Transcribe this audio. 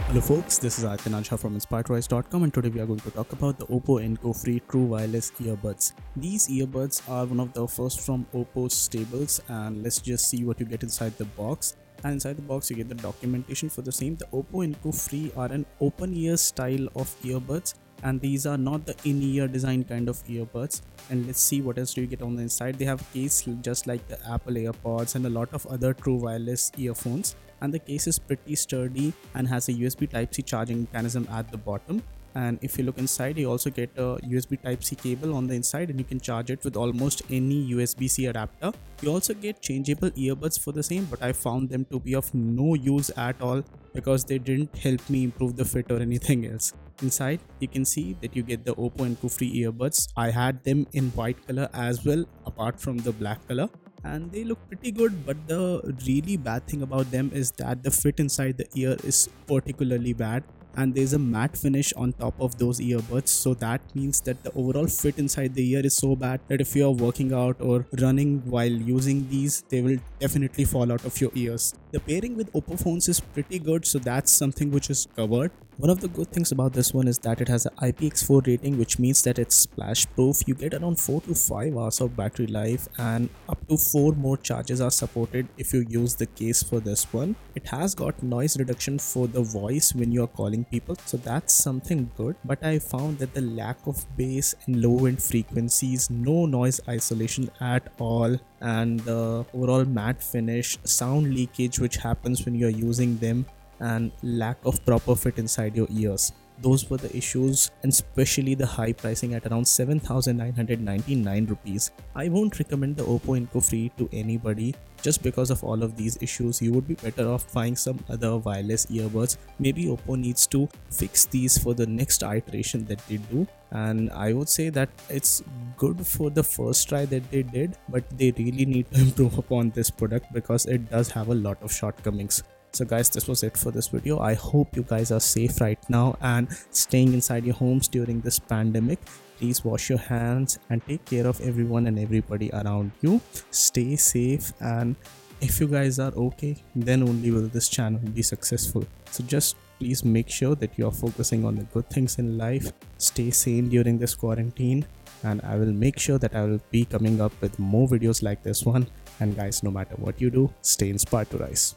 Hello folks, this is Arthanaj from inspiredwise.com and today we are going to talk about the Oppo Enco free true wireless earbuds. These earbuds are one of the first from Oppo's stables, and let's just see what you get inside the box. And inside the box you get the documentation for the same. The Oppo Enco free are an open ear style of earbuds, and these are not the in-ear design kind of earbuds. And let's see what else do you get on the inside. They have a case just like the Apple AirPods and a lot of other true wireless earphones, and the case is pretty sturdy and has a USB Type-C charging mechanism at the bottom. And if you look inside, you also get a USB Type-C cable on the inside, and you can charge it with almost any USB-C adapter. You also get changeable earbuds for the same, but I found them to be of no use at all because they didn't help me improve the fit or anything else. Inside you can see that you get the Oppo Enco free earbuds. I had them in white color as well, apart from the black color, and they look pretty good, but the really bad thing about them is that the fit inside the ear is particularly bad, and there's a matte finish on top of those earbuds. So that means that the overall fit inside the ear is so bad that if you're working out or running while using these, they will definitely fall out of your ears. The pairing with Oppo phones is pretty good, so that's something which is covered. One of the good things about this one is that it has an IPX4 rating, which means that it's splash proof. You get around 4 to 5 hours of battery life, and up to 4 more charges are supported if you use the case for this one. It has got noise reduction for the voice when you're calling people, so that's something good. But I found that the lack of bass and low end frequencies, no noise isolation at all, and the overall matte finish, sound leakage which happens when you're using them, and lack of proper fit inside your ears. Those were the issues, and especially the high pricing at around 7,999 rupees. I won't recommend the Oppo Enco free to anybody just because of all of these issues. You would be better off buying some other wireless earbuds. Maybe Oppo needs to fix these for the next iteration that they do, and I would say that it's good for the first try that they did, but they really need to improve upon this product because it does have a lot of shortcomings. So guys, this was it for this video. I hope you guys are safe right now and staying inside your homes during this pandemic. Please wash your hands and take care of everyone and everybody around you. Stay safe, and if you guys are okay, then only will this channel be successful. So just please make sure that you are focusing on the good things in life. Stay sane during this quarantine, and I will make sure that I will be coming up with more videos like this one. And guys, no matter what you do, stay inspired to rise.